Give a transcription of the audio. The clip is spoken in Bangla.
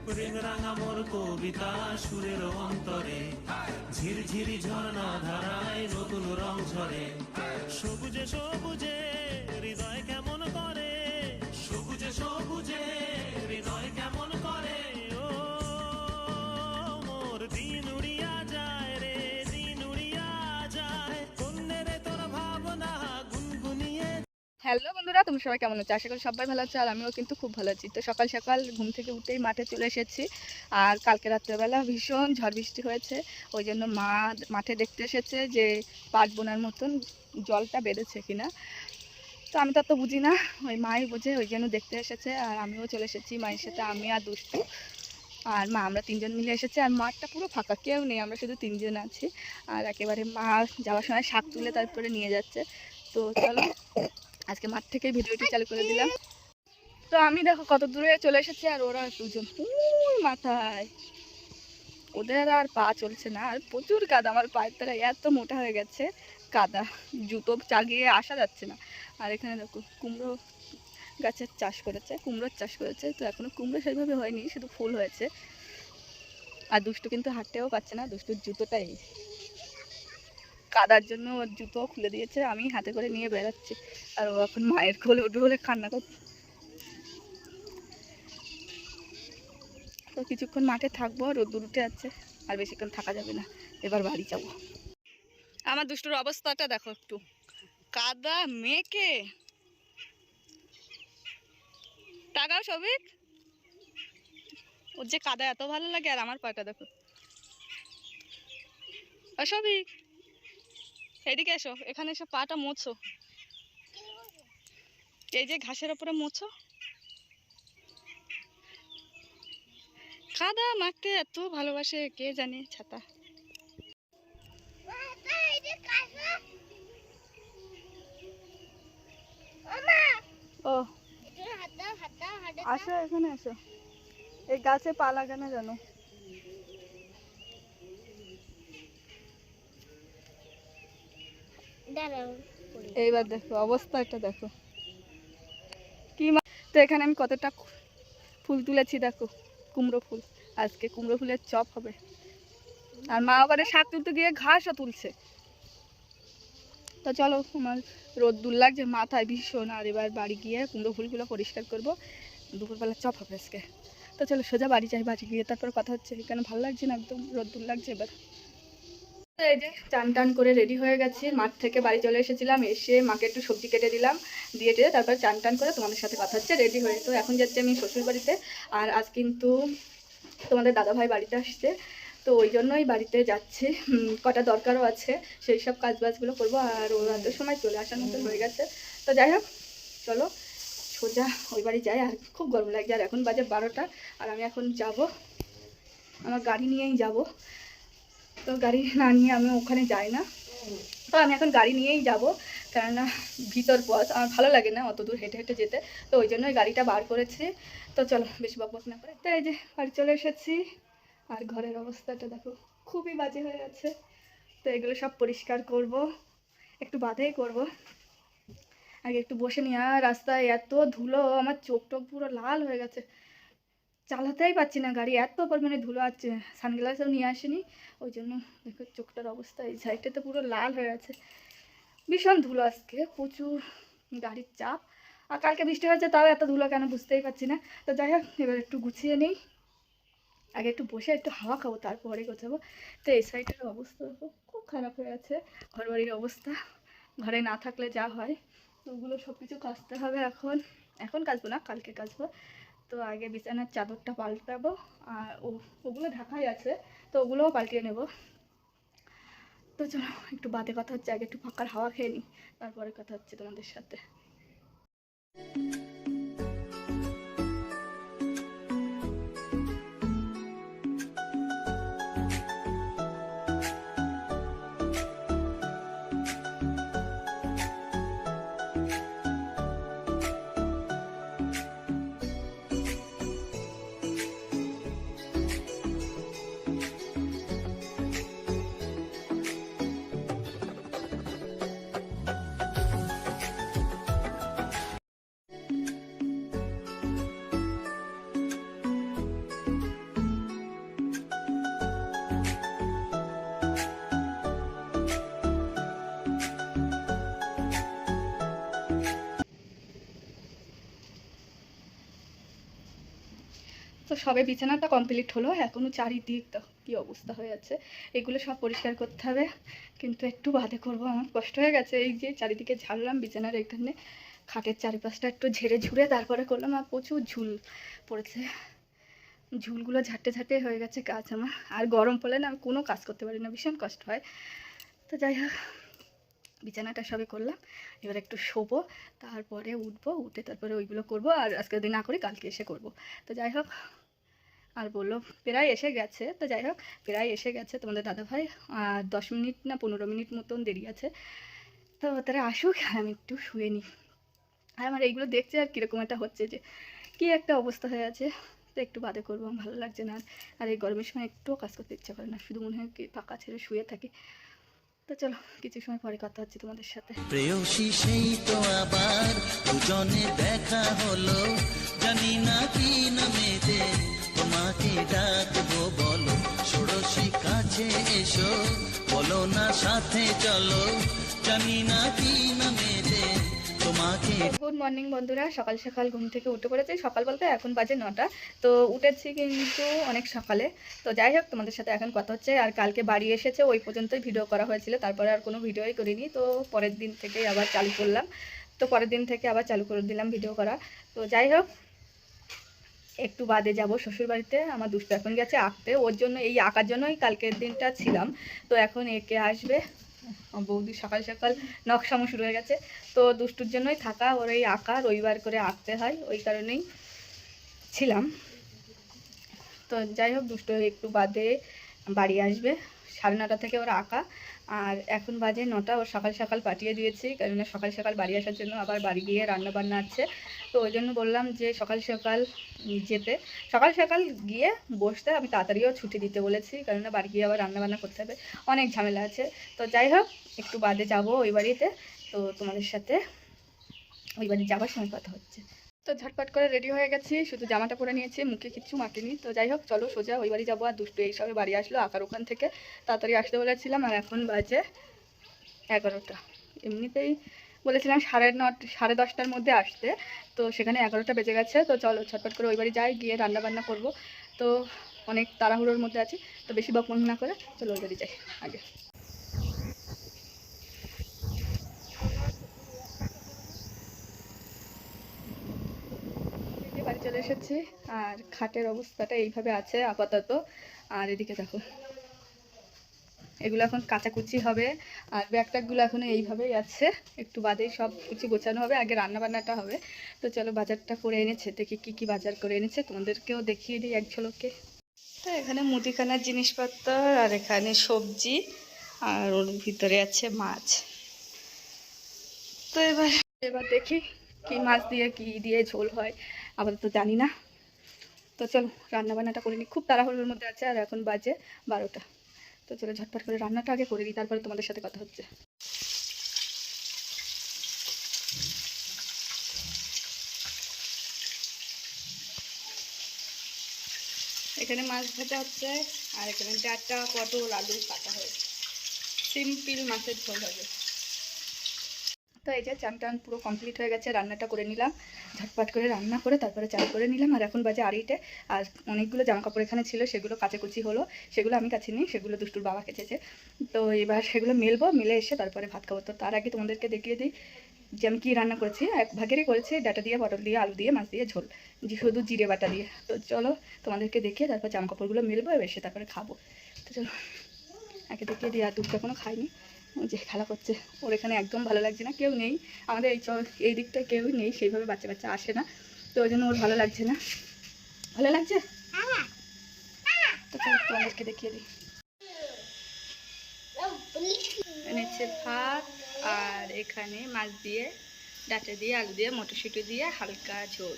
রাঙা মোর কবিতা সুরের অন্তরে, ঝিরঝিরি ঝর্ণা ধারায় নতুন রং ঝরে। সবুজে সবুজে হৃদয় কেমন করে, সবুজে সবুজে হৃদয় কেমন করে। ও মোর দিন উড়িয়া যায় রে, দিন উড়িয়া যায়, কন্যে রে তোর ভাবনা গুনগুনিয়ে। হ্যালো বন্ধুরা, তুমি সবাই কেমন আছো? আশা করি সবাই ভালো আছো, আর আমিও কিন্তু খুব ভালো আছি। তো সকাল সকাল ঘুম থেকে উঠেই মাঠে চলে এসেছি। আর কালকে রাত্রেবেলা ভীষণ ঝড় বৃষ্টি হয়েছে, ওই জন্য মা মাঠে দেখতে এসেছে যে পাট বোনার মতন জলটা বেড়েছে কিনা। তো আমি তো বুঝি না, ওই মাই বোঝে, ওই জন্য দেখতে এসেছে। আর আমিও চলে এসেছি মায়ের সাথে, আমি আর দুষ্টু আর মা, আমরা তিনজন মিলে এসেছি। আর মাঠটা পুরো ফাঁকা, কেউ নেই, আমরা শুধু তিনজন আছি। আর একেবারে মা যাওয়ার সময় শাক তুলে তারপরে নিয়ে যাচ্ছে। তো চলো আজকে মাঠ থেকে ভিডিওটি চালু করে দিলাম। তো আমি দেখো কত দূরে চলে এসেছি, আর ওরা দুজন মাথায়, ওদের আর পা চলছে না। আর প্রচুর কাদা, আমার পায়ের তারা এত মোটা হয়ে গেছে, কাদা, জুতো চাগিয়ে আসা যাচ্ছে না। আর এখানে দেখো কুমড়ো গাছের চাষ করেছে, কুমড়োর চাষ করেছে। তো এখনো কুমড়ো সেইভাবে হয়নি, শুধু ফুল হয়েছে। আর দুষ্টু কিন্তু হাঁটতেও পারছে না, দুষ্টুর জুতোটাই কাদার জন্য ওর জুতো খুলে দিয়েছে, আমি হাতে করে নিয়ে বেড়াচ্ছি। আর ও এখন মায়ের কোলে উঠবে বলে কান্না করছে। তো কিছুক্ষণ মাঠে থাকবো, রোদ্দুর উঠে আছে, আর বেশিক্ষণ থাকা যাবে না, এবার বাড়ি যাব। আমার দুষ্টুর অবস্থাটা দেখো একটু, কাদা মেখে। টাকাও সবিক, ওর যে কাদা এত ভালো লাগে, আর আমার পাটা দেখো। সবিক এদিকে এসো, এখানে এসে পাটা মোছো, এই যে ঘাসের ওপরে মোছো। কাদা মাখতে এত ভালোবাসে কে জানে। ছাতা ও আসো, এখানে আসো, এই গাছে পা লাগানো জানো। এইবার দেখো অবস্থাটা দেখো কি। তো এখানে আমি কতটা ফুল তুলেছি দেখো, কুমড়ো ফুল। আজকে কুমড়ো ফুলের চপ হবে। আর মা আবার শাক তুলতে গিয়ে ঘাসও তুলছে। তো চলো, আমার রোদ্দুর লাগছে মাথায় ভীষণ। আর এবার বাড়ি গিয়ে কুমড়ো ফুলগুলো পরিষ্কার করবো, দুপুরবেলা চপ হবে আজকে। তো চলো সোজা বাড়ি যাই, বাড়ি গিয়ে তারপর কথা হচ্ছে। এখানে ভালো লাগছে না, একদম রোদ্দুর লাগছে। এবার এই যে চান টান করে রেডি হয়ে গেছি, মাঠ থেকে বাড়ি চলে এসেছিলাম, এসে মাকে একটু সবজি কেটে দিলাম, দিয়ে তারপর চান টান করে তোমাদের সাথে কথা হচ্ছে, রেডি হয়ে। তো এখন যাচ্ছি আমি শ্বশুর বাড়িতে। আর আজ কিন্তু তোমাদের দাদাভাই বাড়িতে আসছে, তো ওই জন্যই বাড়িতে যাচ্ছি। কটা দরকারও আছে, সেই সব কাজবাজগুলো করবো। আর ও এত সময় চলে আসার মতন হয়ে গেছে। তো যাই হোক, চলো সোজা ওই বাড়ি যাই। আর খুব গরম লাগছে, আর এখন বাজে 12টা। আর আমি এখন যাব, আমার গাড়ি নিয়েই যাব। তো গাড়ি না নিয়ে আমি ওখানে যাই না, তো আমি এখন গাড়ি নিয়েই যাব। কেননা ভিতর পথ আমার ভালো লাগে না অত দূর হেঁটে হেঁটে যেতে, তো ওই জন্যই গাড়িটা বার করেছি। তো চলো বেশি বকবক না করে, তো এই যে বাড়ি চলে এসেছি। আর ঘরের অবস্থাটা দেখো, খুবই বাজে হয়ে আছে। তো এগুলো সব পরিষ্কার করব, একটু বাদেই করব। আগে একটু বসে নিই। আর রাস্তায় এত ধুলো, আমার চোখ টোক পুরো লাল হয়ে গেছে, চালাতেই পারছি না গাড়ি, এত পরিমাণে ধুলো। আছে সানগ্লাসও নিয়ে আসেনি, ওই জন্য দেখো চোখটার অবস্থা, এই সাইডটাতে পুরো লাল হয়ে আছে। ভীষণ ধুলো আজকে, প্রচুর গাড়ির চাপ। আর কালকে বৃষ্টি হয়েছে, তাও এত ধুলো কেন বুঝতেই পারছি না। তো যাই হোক, এবার একটু গুছিয়ে নিই, আগে একটু বসে একটু হাওয়া খাবো, তারপরে গোছাবো। তো এই সাইডের অবস্থা খুব খারাপ হয়ে আছে, ঘরবাড়ির অবস্থা, ঘরে না থাকলে যা হয়। তো ওগুলো সব কিছু কাচতে হবে। এখন কাচবো না, কালকে কাচবো। তো আগে বিছানার চাদরটা পাল্টাবো, আর ওগুলো ঢাকাই আছে, তো ওগুলোও পাল্টিয়ে নেব। তো চলো একটু বাদে কথা হচ্ছে, আগে একটু পাখার হাওয়া খেয়ে নিই, তারপরে কথা হচ্ছে তোমাদের সাথে। সবে বিছানাটা কমপ্লিট হলো, এখনও চারিদিক কী অবস্থা হয়ে আছে, এগুলো সব পরিষ্কার করতে হবে, কিন্তু একটু বাদে করবো। আমার কষ্ট হয়ে গেছে, এই যে চারিদিকে ঝাড়লাম, বিছানার এখানে খাটের চারিপাশটা একটু ঝেড়ে ঝুড়ে তারপরে করলাম। আর প্রচুর ঝুল পড়েছে, ঝুলগুলো ঝাঁটতে ঝাঁটে হয়ে গেছে কাজ আমার। আর গরম পড়লে না আমি কোনো কাজ করতে পারি না, ভীষণ কষ্ট হয়। তো যাই হোক, বিছানাটা সবে করলাম, এবার একটু শোবো, তারপরে উঠবো, উঠে তারপরে ওইগুলো করবো। আর আজকে যদি না করি কালকে এসে করব। তো যাই হোক, আর বললো প্রায় এসে গেছে। তো যাই হোক, প্রায় এসে গেছে তোমাদের দাদাভাই, আর 10 মিনিট না 15 মিনিট মতন দেরি আছে। তো তারা আসুক, আমি একটু শুয়ে নিই। আর আমার এইগুলো দেখছে আর কীরকম একটা হচ্ছে, যে কী একটা অবস্থা হয়ে আছে। তো একটু বাদে করবো, ভালো লাগছে না। আর এই গরমের সময় একটুও কাজ করতে ইচ্ছা করে না, শুধু মনে হয় কি ফাঁকা ছেড়ে শুয়ে থাকি। তো চলো, কিছু সময় পরে কথা হচ্ছে তোমাদের সাথে। প্রেয়সী সেই তো আবার দুজনে দেখা হলো, জানি না কি নামেতে তোমাকে ডাকবো, বলো ষোড়শী কাছে এসো, বলো না সাথে চলো, জানি না কি নামেতে তোমাকে। গুড মর্নিং বন্ধুরা, সকাল সকাল ঘুম থেকে উঠে পড়েছি। সকাল বলতে এখন বাজে 9টা। তো উঠেছি কিন্তু অনেক সকালে। তো যাই হোক, তোমাদের সাথে এখন কথা হচ্ছে। আর কালকে বাড়ি এসেছে, ওই পর্যন্তই ভিডিও করা হয়েছিল, তারপরে আর কোনো ভিডিওই করিনি। তো পরের দিন থেকেই আবার চালু করলাম, তো পরের দিন থেকে আবার চালু করে দিলাম ভিডিও করা। তো যাই হোক, একটু বাদে যাব শ্বশুরবাড়িতে। আমার দুষ্টু এখন গেছে আঁকতে, ওর জন্য এই আঁকার জন্যই কালকের দিনটা ছিলাম। তো এখন একে আসবে, বৌদি সকাল সকাল নকশামো শুরু হয়ে গেছে। তো দুষ্টুর জন্যই থাকা, ওর এই আঁকা রবিবার করে আঁকতে হয়, ওই কারণেই ছিলাম। তো যাই হোক, দুষ্টু একটু বাদে বাড়ি আসবে, 9:30 থেকে ওর আঁকা। আর এখন বাজে 9টা, ওর সকাল সকাল পাঠিয়ে দিয়েছি, কারণ সকাল সকাল বাড়ি আসার জন্য আবার বাড়ি গিয়ে রান্না বান্না আছে। তো ওই জন্য বললাম যে সকাল সকাল যেতে, সকাল সকাল গিয়ে বসতে। আমি তাড়াতাড়িও ছুটি দিতে বলেছি, কারণ বাড়ি গিয়ে আবার রান্না বান্না করতে হবে, অনেক ঝামেলা আছে। তো যাই হোক, একটু বাদে যাব ওই বাড়িতে। তো তোমাদের সাথে ওই বাড়ি যাওয়ার সময় কথা হচ্ছে। তো ঝটপট করে রেডি হয়ে গেছি, শুধু জামাটা পরে নিয়েছি, মুখে কিচ্ছু মাখিনি। তো যাই হোক, চলো সোজা ওই বাড়ি যাবো। আর দুষ্টু এই সবে বাড়ি আসলো আঁকার ওখান থেকে, তাড়াতাড়ি আসতে বলেছিলাম। আর এখন বাজে 11টা। এমনিতেই বলেছিলাম 9:30-10টার মধ্যে আসতে, তো সেখানে 11টা বেজে গেছে। তো চলো ঝটপট করে ওই বাড়ি যাই, গিয়ে রান্না বান্না করবো। তো অনেক তাড়াহুড়োর মধ্যে আছি, তো বেশি বকবক না করে চলো ওই বাড়ি যাই আগে। বাড়ি চলে এসেছি, আর খাটের অবস্থাটা এইভাবে আছে আপাতত। আর এদিকে দেখো, এগুলো এখন কাচাকুচি হবে, আর ব্যাগটাগুলো এখনো এইভাবেই আছে, একটু বাদেই সব কিছু গোছানো হবে, আগে রান্না বান্নাটা হবে। তো চলো, বাজারটা করে এনেছে, দেখি কি কি বাজার করে এনেছে, তোমাদেরকেও দেখিয়ে দিই এক ঝলকে। তো এখানে মুদিখানার জিনিসপত্র, আর এখানে সবজি, আর ওর ভিতরে আছে মাছ। তো এবার দেখি কি মাছ দিয়ে কি দিয়ে ঝোল হয়, আপাতত জানি না। তো চলো রান্না বান্নাটা করে নিই, খুব তাড়াহুড়োর মধ্যে আছে। আর এখন বাজে 12টা। তো চলো ঝটপট করে রান্নাটা আগে করে দিই, তারপরে তোমাদের সাথে কথা হচ্ছে। এখানে মাছ ভাজা হচ্ছে, আর এখানে ডাঁটা, পটল, আলু কাটা হয়, সিম্পল মাছের ঝোল হবে। তো এই যে চান টান পুরো কমপ্লিট হয়ে গেছে, রান্নাটা করে নিলাম, ঝটপট করে রান্না করে তারপরে চান করে নিলাম। আর এখন বাজে 2:30। আর অনেকগুলো জামাকাপড় এখানে ছিল, সেগুলো কাচাকুচি হলো, সেগুলো আমি কাচিনি, সেগুলো দুষ্টুর বাবা কেচেছে। তো এবার সেগুলো মেলবো, মেলে এসে তারপরে ভাত খাবো। তো তার আগে তোমাদেরকে দেখিয়ে দিই যে আমি কী রান্না করেছি। এক ভাগেরই করেছি, ডাঁটা দিয়ে, পটল দিয়ে, আলু দিয়ে, মাছ দিয়ে ঝোল, শুধু জিরে বাটা দিয়ে। তো চলো তোমাদেরকে দেখিয়ে তারপর জামাকাপড়গুলো মেলবো, এসে তারপরে খাবো। তো চলো আগে দেখিয়ে দিই। আর দুধ এখনও খাইনি, যে খেলা করছে, ওর এখানে একদম ভালো লাগছে না, কেউ নেই আমাদের এই দিকটা, কেউই নেই সেইভাবে, বাচ্চা বাচ্চা আসে না, তো ওই জন্য ওর ভালো লাগছে না। ভালো লাগছে, তো চলো তোমাদেরকে দেখিয়ে দিই। এনেছে ভাত, আর এখানে মাছ দিয়ে, ডাঁটা দিয়ে, আলু দিয়ে, মটরশুঁটি দিয়ে হালকা ঝোল।